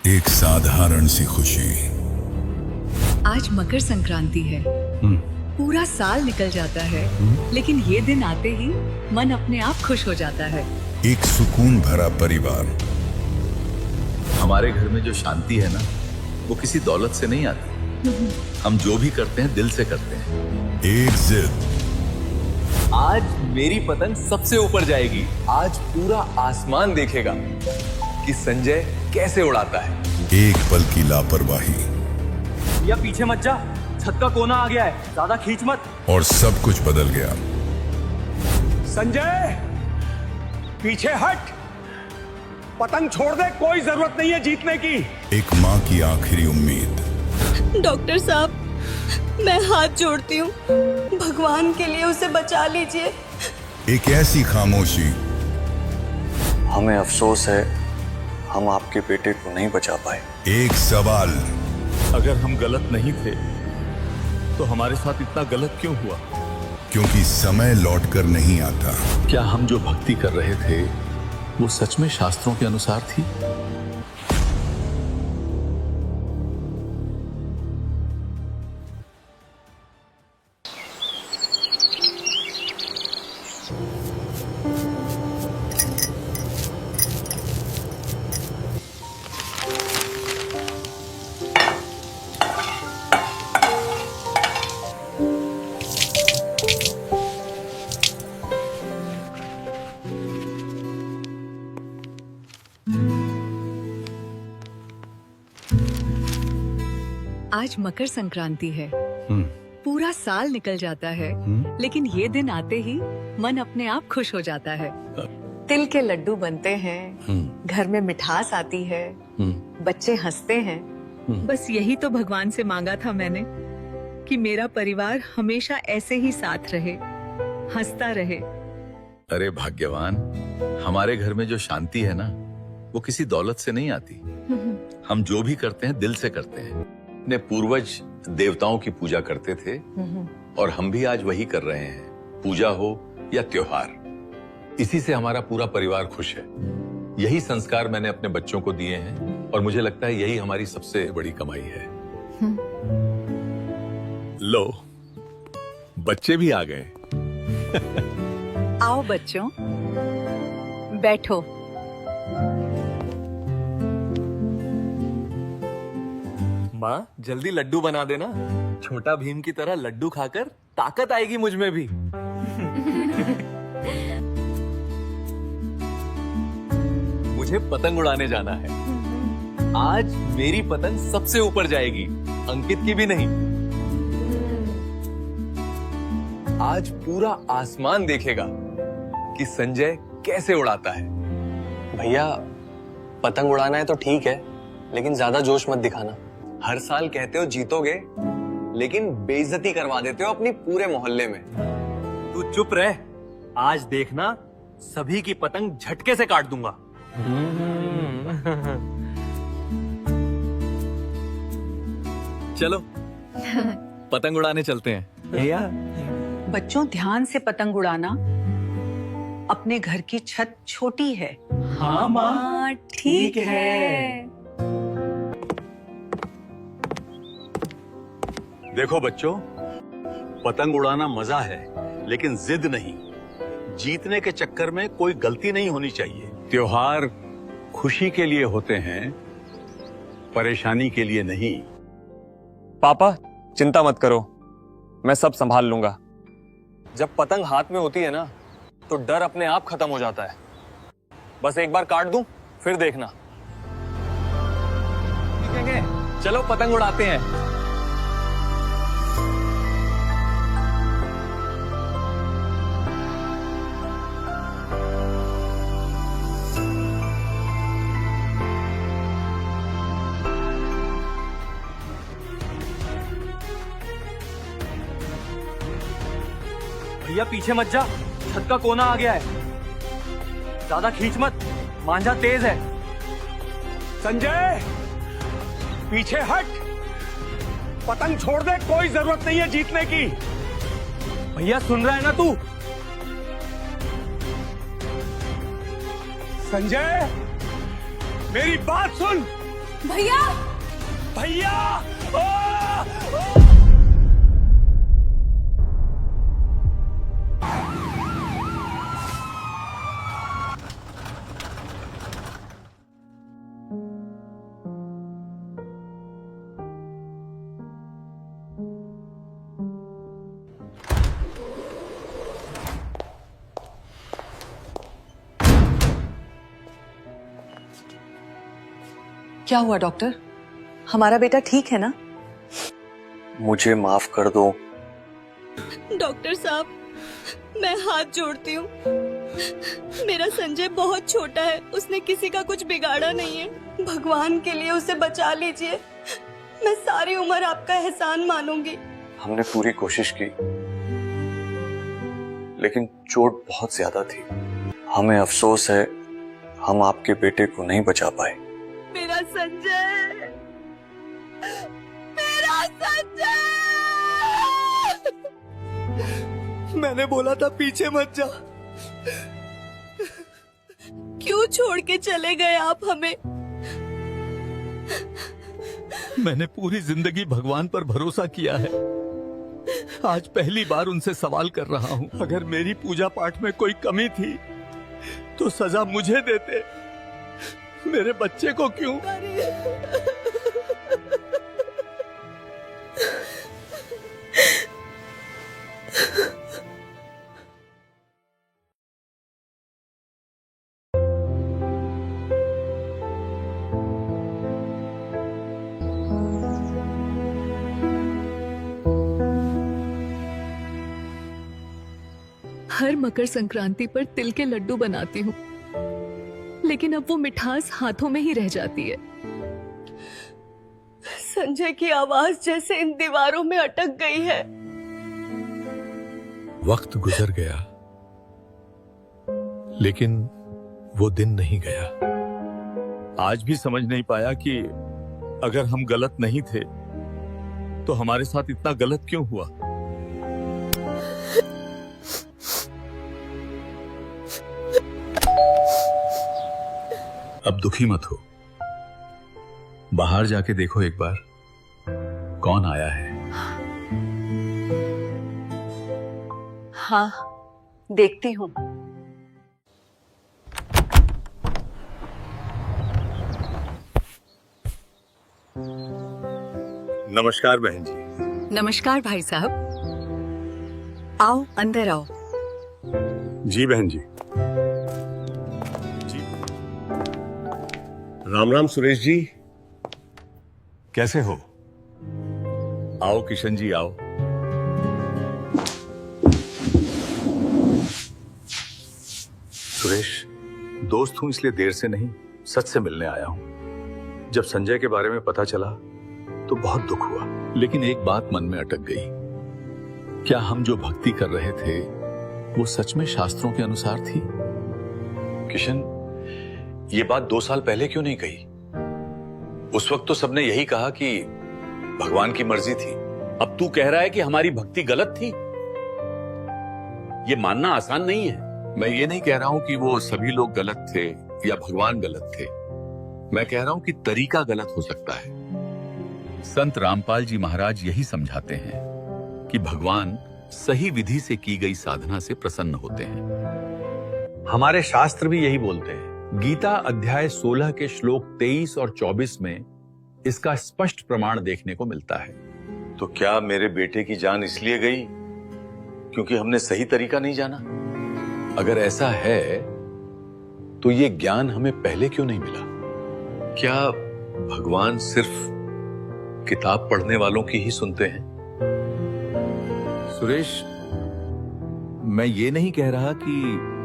एक साधारण सी खुशी। आज मकर संक्रांति है। पूरा साल निकल जाता है, लेकिन ये दिन आते ही मन अपने आप खुश हो जाता है। एक सुकून भरा परिवार। हमारे घर में जो शांति है ना, वो किसी दौलत से नहीं आती। हम जो भी करते हैं दिल से करते हैं। एक जिद। आज मेरी पतंग सबसे ऊपर जाएगी। आज पूरा आसमान देखेगा कि संजय कैसे उड़ाता है। एक पल की लापरवाही या पीछे मत जा, छत का कोना आ गया है, ज्यादा खींच मत। और सब कुछ बदल गया। संजय, पीछे हट, पतंग छोड़ दे, कोई जरूरत नहीं है जीतने की। एक माँ की आखिरी उम्मीद। डॉक्टर साहब, मैं हाथ जोड़ती हूँ, भगवान के लिए उसे बचा लीजिए। एक ऐसी खामोशी। हमें अफसोस है, हम आपके बेटे को नहीं बचा पाए। एक सवाल। अगर हम गलत नहीं थे तो हमारे साथ इतना गलत क्यों हुआ? क्योंकि समय लौटकर नहीं आता। क्या हम जो भक्ति कर रहे थे वो सच में शास्त्रों के अनुसार थी? आज मकर संक्रांति है। पूरा साल निकल जाता है, लेकिन ये दिन आते ही मन अपने आप खुश हो जाता है। तिल के लड्डू बनते हैं, घर में मिठास आती है, बच्चे हंसते हैं। बस यही तो भगवान से मांगा था मैंने, कि मेरा परिवार हमेशा ऐसे ही साथ रहे, हंसता रहे। अरे भाग्यवान, हमारे घर में जो शांति है ना, वो किसी दौलत से नहीं आती। हम जो भी करते हैं दिल से करते हैं। अपने पूर्वज देवताओं की पूजा करते थे और हम भी आज वही कर रहे हैं, पूजा हो या त्योहार। इसी से हमारा पूरा परिवार खुश है। यही संस्कार मैंने अपने बच्चों को दिए हैं और मुझे लगता है यही हमारी सबसे बड़ी कमाई है। लो, बच्चे भी आ गए। आओ बच्चों, बैठो। माँ, जल्दी लड्डू बना देना। छोटा भीम की तरह लड्डू खाकर ताकत आएगी मुझ में भी। मुझे पतंग उड़ाने जाना है। आज मेरी पतंग सबसे ऊपर जाएगी, अंकित की भी नहीं। आज पूरा आसमान देखेगा कि संजय कैसे उड़ाता है। भैया, पतंग उड़ाना है तो ठीक है, लेकिन ज्यादा जोश मत दिखाना। हर साल कहते हो जीतोगे, लेकिन बेइज्जती करवा देते हो अपनी पूरे मोहल्ले में। तू चुप रह, आज देखना सभी की पतंग झटके से काट दूंगा। चलो पतंग उड़ाने चलते हैं। भैया, बच्चों, ध्यान से पतंग उड़ाना। अपने घर की छत छोटी है। हाँ माँ, ठीक है। देखो बच्चों, पतंग उड़ाना मजा है, लेकिन जिद नहीं। जीतने के चक्कर में कोई गलती नहीं होनी चाहिए। त्योहार खुशी के लिए होते हैं, परेशानी के लिए नहीं। पापा, चिंता मत करो, मैं सब संभाल लूंगा। जब पतंग हाथ में होती है ना, तो डर अपने आप खत्म हो जाता है। बस एक बार काट दूं, फिर देखना। चलो पतंग उड़ाते हैं। भैया पीछे मत जा, छत का कोना आ गया है, ज्यादा खींच मत, मांझा तेज है। संजय, पीछे हट, पतंग छोड़ दे, कोई जरूरत नहीं है जीतने की। भैया सुन रहा है ना तू? संजय, मेरी बात सुन। भैया भैया क्या हुआ डॉक्टर? हमारा बेटा ठीक है ना? मुझे माफ कर दो। डॉक्टर साहब, मैं हाथ जोड़ती हूँ। मेरा संजय बहुत छोटा है, उसने किसी का कुछ बिगाड़ा नहीं है। भगवान के लिए उसे बचा लीजिए। मैं सारी उम्र आपका एहसान मानूंगी। हमने पूरी कोशिश की, लेकिन चोट बहुत ज्यादा थी। हमें अफसोस है, हम आपके बेटे को नहीं बचा पाए। मेरा संजय, मेरा संजय! मैंने बोला था पीछे मत जा। क्यों छोड़ के चले गए आप हमें? मैंने पूरी जिंदगी भगवान पर भरोसा किया है। आज पहली बार उनसे सवाल कर रहा हूँ। अगर मेरी पूजा पाठ में कोई कमी थी तो सजा मुझे देते, मेरे बच्चे को क्यों? हर मकर संक्रांति पर तिल के लड्डू बनाती हूँ, लेकिन अब वो मिठास हाथों में ही रह जाती है। संजय की आवाज जैसे इन दीवारों में अटक गई है। वक्त गुजर गया, लेकिन वो दिन नहीं गया। आज भी समझ नहीं पाया कि अगर हम गलत नहीं थे तो हमारे साथ इतना गलत क्यों हुआ। अब दुखी मत हो, बाहर जाके देखो एक बार कौन आया है। हाँ, देखती हूँ। नमस्कार बहन जी। नमस्कार भाई साहब, आओ अंदर आओ। जी बहन जी। राम राम सुरेश जी, कैसे हो? आओ किशन जी आओ। सुरेश, दोस्त हूं इसलिए देर से नहीं, सच से मिलने आया हूं। जब संजय के बारे में पता चला तो बहुत दुख हुआ, लेकिन एक बात मन में अटक गई। क्या हम जो भक्ति कर रहे थे वो सच में शास्त्रों के अनुसार थी? किशन, ये बात 2 साल पहले क्यों नहीं कही? उस वक्त तो सबने यही कहा कि भगवान की मर्जी थी। अब तू कह रहा है कि हमारी भक्ति गलत थी। ये मानना आसान नहीं है। मैं ये नहीं कह रहा हूं कि वो सभी लोग गलत थे या भगवान गलत थे। मैं कह रहा हूं कि तरीका गलत हो सकता है। संत रामपाल जी महाराज यही समझाते हैं कि भगवान सही विधि से की गई साधना से प्रसन्न होते हैं। हमारे शास्त्र भी यही बोलते हैं। गीता अध्याय 16 के श्लोक 23 और 24 में इसका स्पष्ट प्रमाण देखने को मिलता है। तो क्या मेरे बेटे की जान इसलिए गई क्योंकि हमने सही तरीका नहीं जाना? अगर ऐसा है तो ये ज्ञान हमें पहले क्यों नहीं मिला? क्या भगवान सिर्फ किताब पढ़ने वालों की ही सुनते हैं? सुरेश, मैं ये नहीं कह रहा कि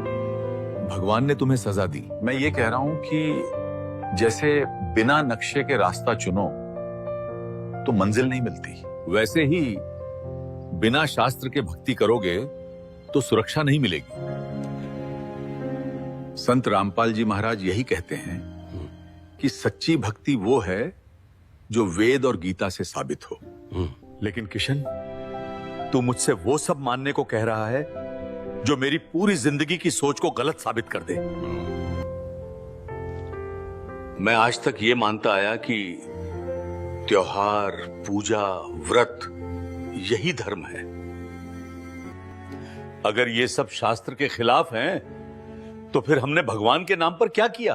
भगवान ने तुम्हें सजा दी। मैं ये कह रहा हूं कि जैसे बिना नक्शे के रास्ता चुनो तो मंजिल नहीं मिलती, वैसे ही बिना शास्त्र के भक्ति करोगे तो सुरक्षा नहीं मिलेगी। संत रामपाल जी महाराज यही कहते हैं कि सच्ची भक्ति वो है जो वेद और गीता से साबित हो। लेकिन किशन, तू मुझसे वो सब मानने को कह रहा है जो मेरी पूरी जिंदगी की सोच को गलत साबित कर दे। मैं आज तक ये मानता आया कि त्योहार, पूजा, व्रत यही धर्म है। अगर ये सब शास्त्र के खिलाफ हैं, तो फिर हमने भगवान के नाम पर क्या किया?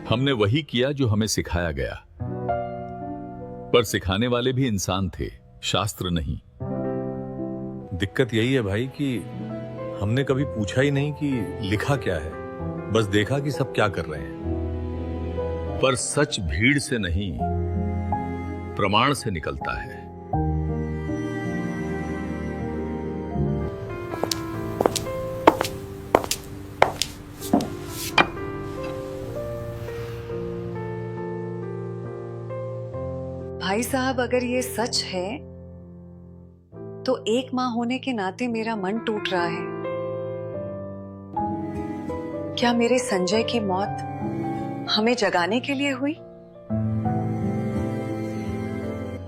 हमने वही किया जो हमें सिखाया गया, पर सिखाने वाले भी इंसान थे, शास्त्र नहीं। दिक्कत यही है भाई कि हमने कभी पूछा ही नहीं कि लिखा क्या है, बस देखा कि सब क्या कर रहे हैं। पर सच भीड़ से नहीं, प्रमाण से निकलता है। भाई साहब, अगर ये सच है तो एक माँ होने के नाते मेरा मन टूट रहा है। क्या मेरे संजय की मौत हमें जगाने के लिए हुई?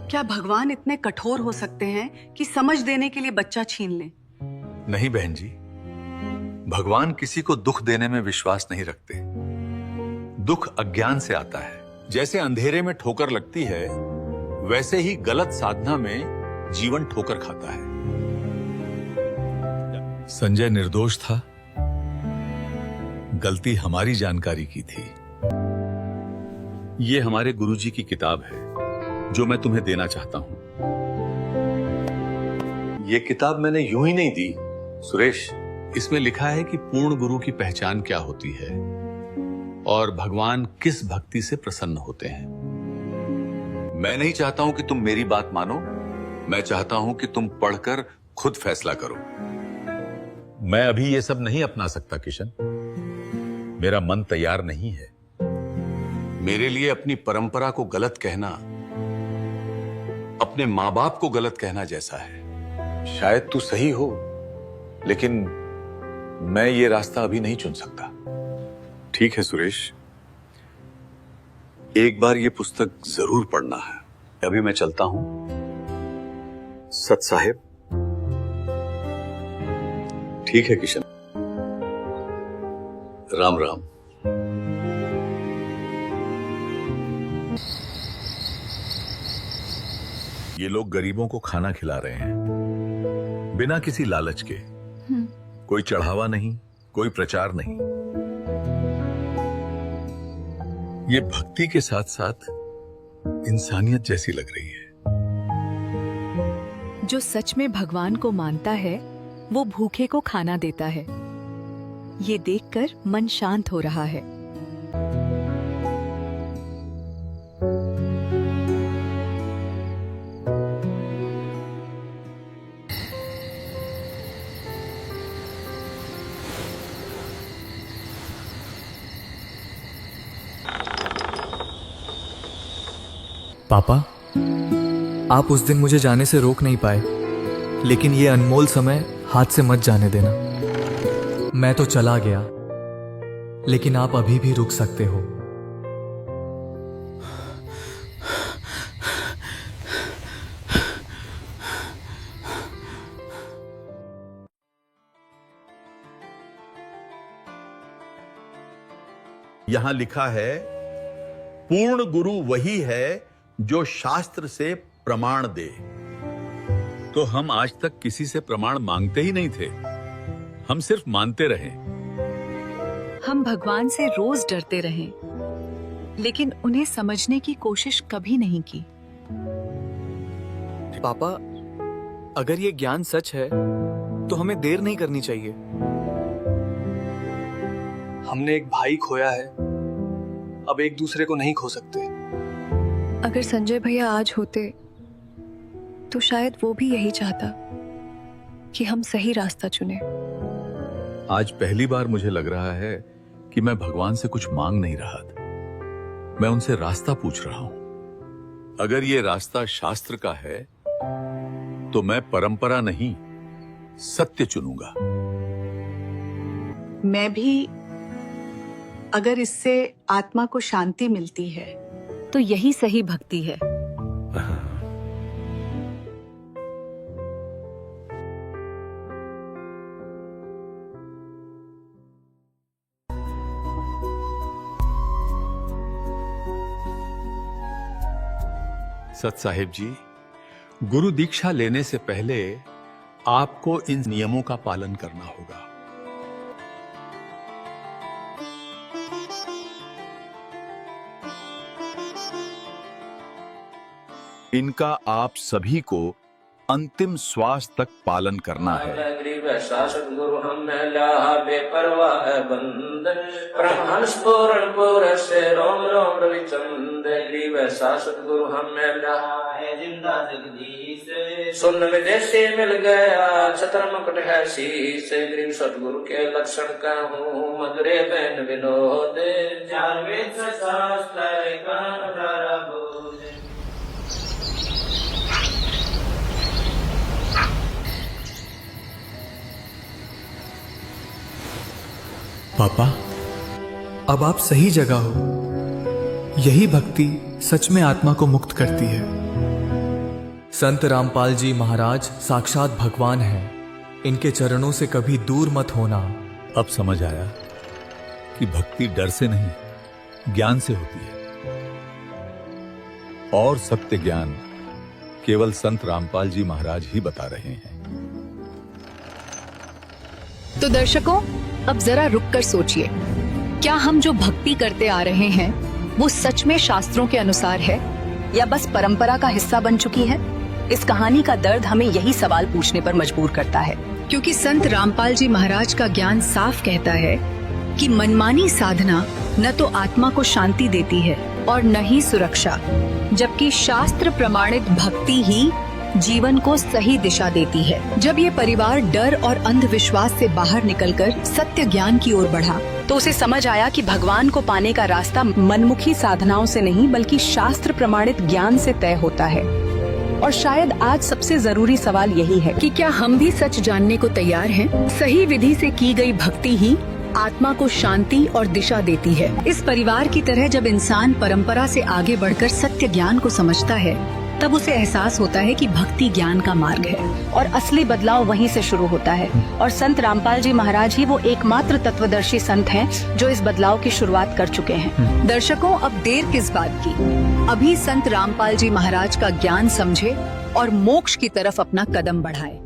क्या भगवान इतने कठोर हो सकते हैं कि समझ देने के लिए बच्चा छीन लें? नहीं बहन जी, भगवान किसी को दुख देने में विश्वास नहीं रखते। दुख अज्ञान से आता है। जैसे अंधेरे में ठोकर लगती है, वैसे ही गलत साधना में जीवन ठोकर खाता है। संजय निर्दोष था, गलती हमारी जानकारी की थी। ये हमारे गुरुजी की किताब है जो मैं तुम्हें देना चाहता हूं। ये किताब मैंने यूं ही नहीं दी सुरेश। इसमें लिखा है कि पूर्ण गुरु की पहचान क्या होती है और भगवान किस भक्ति से प्रसन्न होते हैं। मैं नहीं चाहता हूं कि तुम मेरी बात मानो, मैं चाहता हूं कि तुम पढ़कर खुद फैसला करो। मैं अभी ये सब नहीं अपना सकता किशन, मेरा मन तैयार नहीं है। मेरे लिए अपनी परंपरा को गलत कहना अपने मां बाप को गलत कहना जैसा है। शायद तू सही हो, लेकिन मैं ये रास्ता अभी नहीं चुन सकता। ठीक है सुरेश, एक बार ये पुस्तक जरूर पढ़ना है। अभी मैं चलता हूं। सत साहेब। ठीक है किशन, राम राम। ये लोग गरीबों को खाना खिला रहे हैं बिना किसी लालच के। कोई चढ़ावा नहीं, कोई प्रचार नहीं। ये भक्ति के साथ साथ इंसानियत जैसी लग रही है। जो सच में भगवान को मानता है वो भूखे को खाना देता है। ये देखकर मन शांत हो रहा है। पापा, आप उस दिन मुझे जाने से रोक नहीं पाए, लेकिन ये अनमोल समय हाथ से मत जाने देना। मैं तो चला गया, लेकिन आप अभी भी रुक सकते हो। यहां लिखा है, पूर्ण गुरु वही है जो शास्त्र से प्रमाण दे। तो हम आज तक किसी से प्रमाण मांगते ही नहीं थे, हम सिर्फ मानते रहे। हम भगवान से रोज डरते रहे, लेकिन उन्हें समझने की कोशिश कभी नहीं की। पापा, अगर ये ज्ञान सच है तो हमें देर नहीं करनी चाहिए। हमने एक भाई खोया है, अब एक दूसरे को नहीं खो सकते। अगर संजय भैया आज होते तो शायद वो भी यही चाहता कि हम सही रास्ता चुने। आज पहली बार मुझे लग रहा है कि मैं भगवान से कुछ मांग नहीं रहा था, मैं उनसे रास्ता पूछ रहा हूं। अगर ये रास्ता शास्त्र का है तो मैं परंपरा नहीं, सत्य चुनूंगा। मैं भी, अगर इससे आत्मा को शांति मिलती है तो यही सही भक्ति है। सत साहिब जी, गुरु दीक्षा लेने से पहले आपको इन नियमों का पालन करना होगा। इनका आप सभी को अंतिम श्वास तक पालन करना है। सतगुरु हम बेपरवाह बंद परमहंस पूर्ण पूर से रोम रोम रविचंद ग्रीव सतगुरु हम जिंदा जगदीश सुन विदेशी मिल गया छतर मुकुट है शीश ग्रीव सतगुरु के लक्षण का हूँ मधुरे बैन विनोद चार वेद शास्त्र का पापा, अब आप सही जगह हो। यही भक्ति सच में आत्मा को मुक्त करती है। संत रामपाल जी महाराज साक्षात भगवान हैं। इनके चरणों से कभी दूर मत होना। अब समझ आया कि भक्ति डर से नहीं, ज्ञान से होती है। और सत्य ज्ञान केवल संत रामपाल जी महाराज ही बता रहे हैं। तो दर्शकों, अब जरा रुक कर सोचिए, क्या हम जो भक्ति करते आ रहे हैं वो सच में शास्त्रों के अनुसार है या बस परंपरा का हिस्सा बन चुकी है? इस कहानी का दर्द हमें यही सवाल पूछने पर मजबूर करता है, क्योंकि संत रामपाल जी महाराज का ज्ञान साफ कहता है कि मनमानी साधना न तो आत्मा को शांति देती है और न ही सुरक्षा, जबकि शास्त्र प्रमाणित भक्ति ही जीवन को सही दिशा देती है। जब ये परिवार डर और अंधविश्वास से बाहर निकलकर सत्य ज्ञान की ओर बढ़ा, तो उसे समझ आया कि भगवान को पाने का रास्ता मनमुखी साधनाओं से नहीं बल्कि शास्त्र प्रमाणित ज्ञान से तय होता है। और शायद आज सबसे जरूरी सवाल यही है कि क्या हम भी सच जानने को तैयार हैं? सही विधि से की गई भक्ति ही आत्मा को शांति और दिशा देती है। इस परिवार की तरह जब इंसान परंपरा से आगे बढ़कर सत्य ज्ञान को समझता है, तब उसे एहसास होता है कि भक्ति ज्ञान का मार्ग है और असली बदलाव वहीं से शुरू होता है। और संत रामपाल जी महाराज ही वो एकमात्र तत्वदर्शी संत हैं जो इस बदलाव की शुरुआत कर चुके हैं। दर्शकों, अब देर किस बात की? अभी संत रामपाल जी महाराज का ज्ञान समझे और मोक्ष की तरफ अपना कदम बढ़ाए।